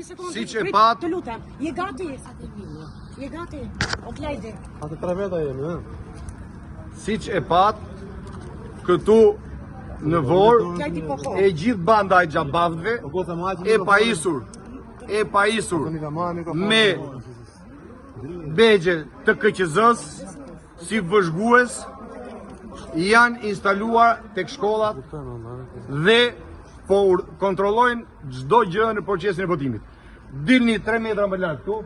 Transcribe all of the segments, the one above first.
Siç e pat. Të lutem, je gati? Je gati? O Klajdi. Atë 3 veta jemi, ha. Siç e pat këtu në Vorë e gjithë banda e xhabavëve e pajisur me begje të KQZ-s si vëzhgues janë instaluar tek shkollat dhe po kontrollojnë çdo gjë në procesin e votimit. Dilni 3 metra më lart këtu,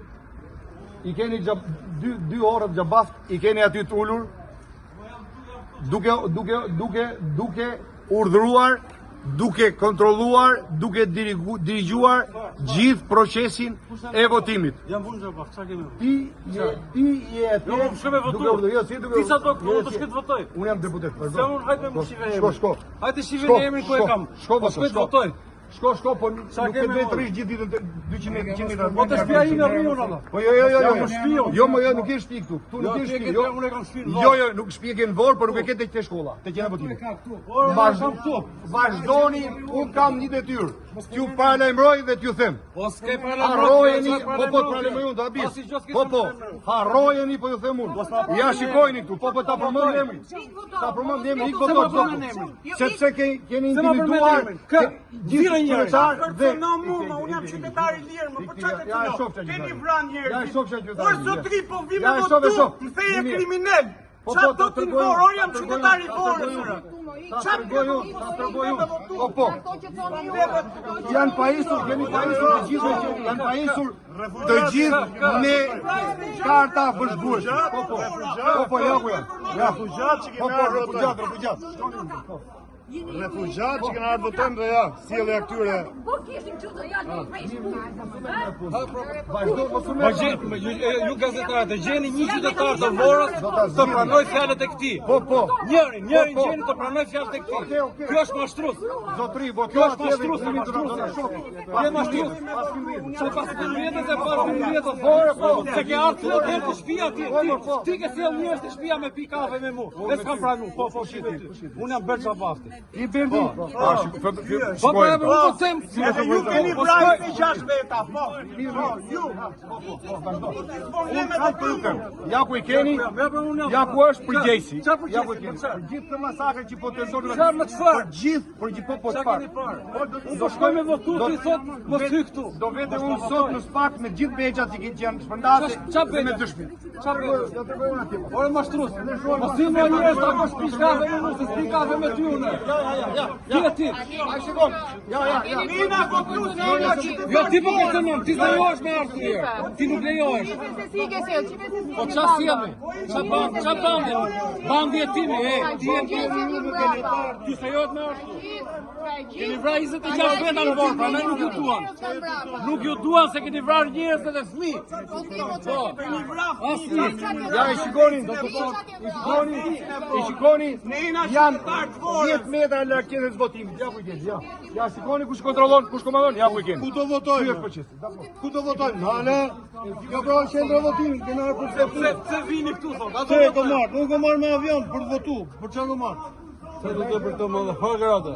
i keni 2 orë xhabaft, i keni aty të ulur, duke urdhëruar, duke kontrolluar, duke dirigjuar gjithë procesin e votimit. Jam punë xhabaft, çka kemi? Ti je aty. Jo, shkoj me votu. Ti sa do të shkoj të votoj. Unë jam deputet. Se unë hajde me shive. Shko. Hajde shive në emrin ku e kam. Shko, votoj. Shko, po nuk e vetë rish gjithë ditën 200 metra. Po të shtëpia ime rriun alla. Po jo. Jam shtëpion. Jo, nuk ke shtëpi këtu. Këtu nuk ke shtëpi. Jo, unë kam shtëpi. Jo, nuk shtëpi ke në Vorë, por nuk e ke tek te shkolla, te qena votimi. Vazhdoni, unë kam një detyrë. T'ju paralajmëroj dhe t'ju them. Po s'ke Harrojeni, po të paralajmëroj unë të habis. Po, harrojeni, po ju them unë. Ja shikojni këtu, po ta përmend emrin. Ta përmend emrin, ik voto. Sepse keni individuar gjithë qytetarë dhe unë jam qytetar i lirë, më për çfarë të keni vranë njerëzit. Ja shofsha qytetar. Por zotri po vi me votu, më theje kriminal. Çfarë do të Vorë, unë jam qytetar i Vorës. Ta tregoj unë. Po. Janë pajisur, keni pajisur të gjithë, janë pajisur të gjithë me karta vëzhguese. Po, ja. Refugjat. Refugjat që këna ardhë votojmë dhe ja, sjellja këtyre. Po kishim që të janë Ju gazetarët e gjeni një qytetar të Vorës të pranoj fjalët e këtij. Po. Njërin gjeni të pranoj fjalët e këtij. Kjo është mashtrus. Zotri, Kjo është mashtrus në Kjo mashtrus. Sa pas të vjetës e pas të vjetës Vorë, po. Se ke ardhur të herë të shtëpia ti. Ti ke sjell njerëz të shtëpia me pi kafe me mua. Dhe s'kam pranuar. Po, unë jam bërë xhabafti. I bendi. Po e më të them. Ju keni vranë me 6 veta, po. Ja ku i keni, ja ku është përgjegjësi. Ja ku i keni. Për gjithë të masakrën që po tentojnë. Për gjithë, po të parë. Do shkoj me votu ti thot mos hy këtu. Do vete unë sot në SPAK me gjithë beqat që janë shpërndase me dëshmi. Çfarë? Ore mashtrues. Mos i më njerëz ta kosh pishkafe me mua, se sti kafe me ty unë. Ja. Ti. Ai shikon. Ja. Nina votu, nina qytetar. Jo ti po ke thënë, ti lejohesh me ardhur. Ti nuk lejohesh. Po çfarë sjellni? Çfarë bandi? Bandi e timi, ti je ti lejohet me ardhur. Keni vrarë 26 veta në Vorë, prandaj nuk ju duan. Nuk ju duan se keni vrarë njerëz dhe fëmijë. Ja i shikoni, janë 10 metra larg qendrës votimit. Ja ku i keni, ja shikoni kush kontrollon, kush komandon, ja ku i keni. Ku do votojmë? Ku do votojmë? Hale, jo pra qendra votimit, kena ardhur për të votuar. Se vini këtu thon. Ato e marr, nuk e marr me avion për të votuar. Për çfarë do marr? Se do të për të më dhe hëgër atë.